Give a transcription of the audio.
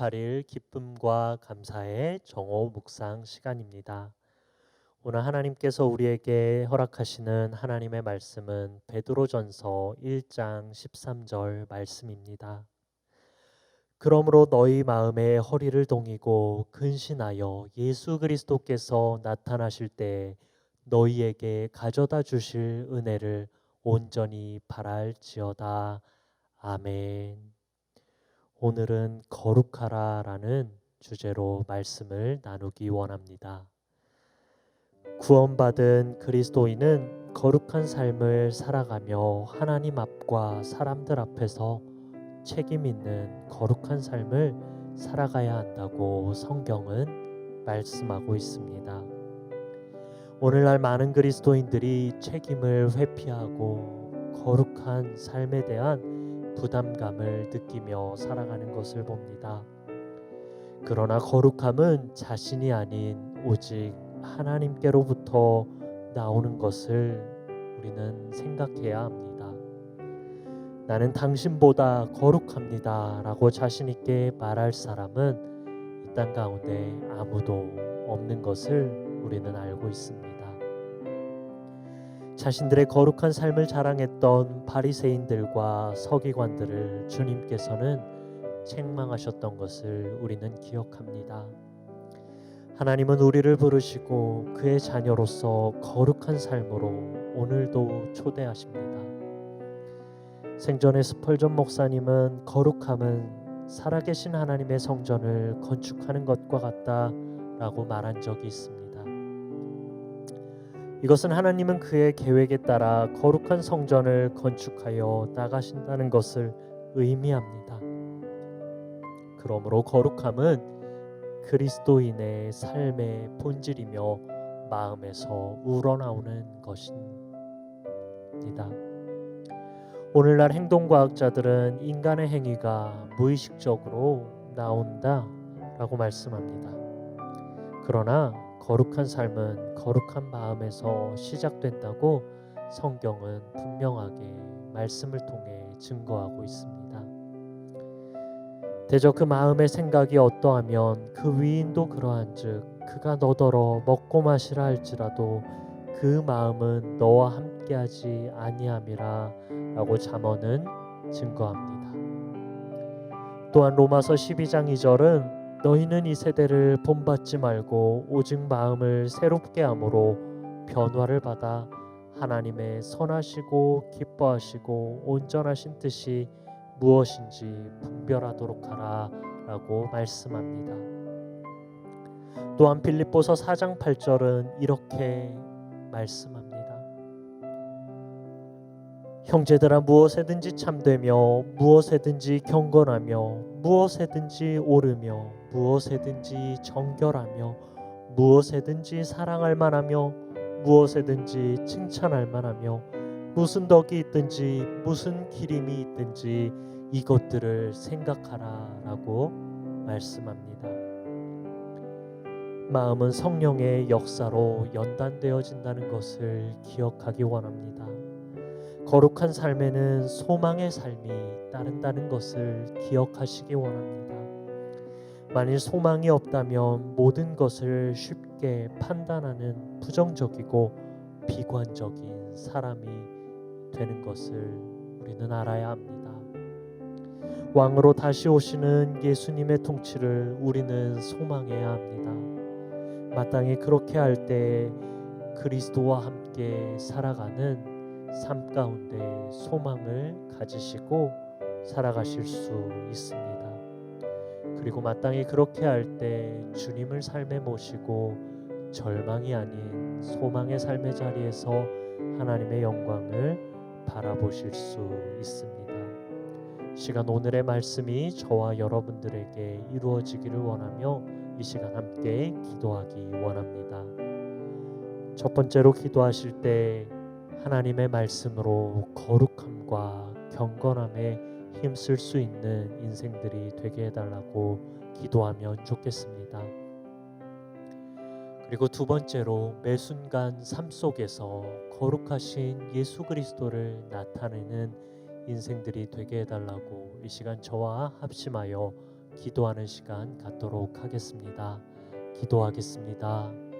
8일 기쁨과 감사의 정오 묵상 시간입니다. 오늘 하나님께서 우리에게 허락하시는 하나님의 말씀은 베드로전서 1장 13절 말씀입니다. 그러므로 너희 마음에 허리를 동이고 근신하여 예수 그리스도께서 나타나실 때 너희에게 가져다 주실 은혜를 온전히 바랄지어다. 아멘. 오늘은 거룩하라라는 주제로 말씀을 나누기 원합니다. 구원받은 그리스도인은 거룩한 삶을 살아가며 하나님 앞과 사람들 앞에서 책임 있는 거룩한 삶을 살아가야 한다고 성경은 말씀하고 있습니다. 오늘날 많은 그리스도인들이 책임을 회피하고 거룩한 삶에 대한 부담감을 느끼며 살아가는 것을 봅니다. 그러나 거룩함은 자신이 아닌 오직 하나님께로부터 나오는 것을 우리는 생각해야 합니다. 나는 당신보다 거룩합니다 라고 자신 있게 말할 사람은 이 땅 가운데 아무도 없는 것을 우리는 알고 있습니다. 자신들의 거룩한 삶을 자랑했던 바리새인들과 서기관들을 주님께서는 책망하셨던 것을 우리는 기억합니다. 하나님은 우리를 부르시고 그의 자녀로서 거룩한 삶으로 오늘도 초대하십니다. 생전에 스펄전 목사님은 거룩함은 살아계신 하나님의 성전을 건축하는 것과 같다라고 말한 적이 있습니다. 이것은 하나님은 그의 계획에 따라 거룩한 성전을 건축하여 나가신다는 것을 의미합니다. 그러므로 거룩함은 그리스도인의 삶의 본질이며 마음에서 우러나오는 것입니다. 오늘날 행동과학자들은 인간의 행위가 무의식적으로 나온다라고 말씀합니다. 그러나 거룩한 삶은 거룩한 마음에서 시작된다고 성경은 분명하게 말씀을 통해 증거하고 있습니다. 대저 그 마음의 생각이 어떠하면 그 위인도 그러한즉 그가 너더러 먹고 마시라 할지라도 그 마음은 너와 함께하지 아니함이라 라고 잠언은 증거합니다. 또한 로마서 12장 2절은 너희는 이 세대를 본받지 말고 오직 마음을 새롭게 함으로 변화를 받아 하나님의 선하시고 기뻐하시고 온전하신 뜻이 무엇인지 분별하도록 하라 라고 말씀합니다. 또한 빌립보서 4장 8절은 이렇게 말씀합니다. 형제들아 무엇에든지 참되며 무엇에든지 경건하며 무엇에든지 옳으며 무엇에든지 정결하며 무엇에든지 사랑할 만하며 무엇에든지 칭찬할 만하며 무슨 덕이 있든지 무슨 기림이 있든지 이것들을 생각하라 라고 말씀합니다. 마음은 성령의 역사로 연단되어진다는 것을 기억하기 원합니다. 거룩한 삶에는 소망의 삶이 따른다는 것을 기억하시기 원합니다. 만일 소망이 없다면 모든 것을 쉽게 판단하는 부정적이고 비관적인 사람이 되는 것을 우리는 알아야 합니다. 왕으로 다시 오시는 예수님의 통치를 우리는 소망해야 합니다. 마땅히 그렇게 할 때 그리스도와 함께 살아가는 삶 가운데 소망을 가지시고 살아가실 수 있습니다. 그리고 마땅히 그렇게 할 때 주님을 삶에 모시고 절망이 아닌 소망의 삶의 자리에서 하나님의 영광을 바라보실 수 있습니다. 시간 오늘의 말씀이 저와 여러분들에게 이루어지기를 원하며 이 시간 함께 기도하기 원합니다. 첫 번째로 기도하실 때 하나님의 말씀으로 거룩함과 경건함에 힘쓸 수 있는 인생들이 되게 해달라고 기도하면 좋겠습니다. 그리고 두 번째로 매 순간 삶 속에서 거룩하신 예수 그리스도를 나타내는 인생들이 되게 해달라고 이 시간 저와 합심하여 기도하는 시간 갖도록 하겠습니다. 기도하겠습니다.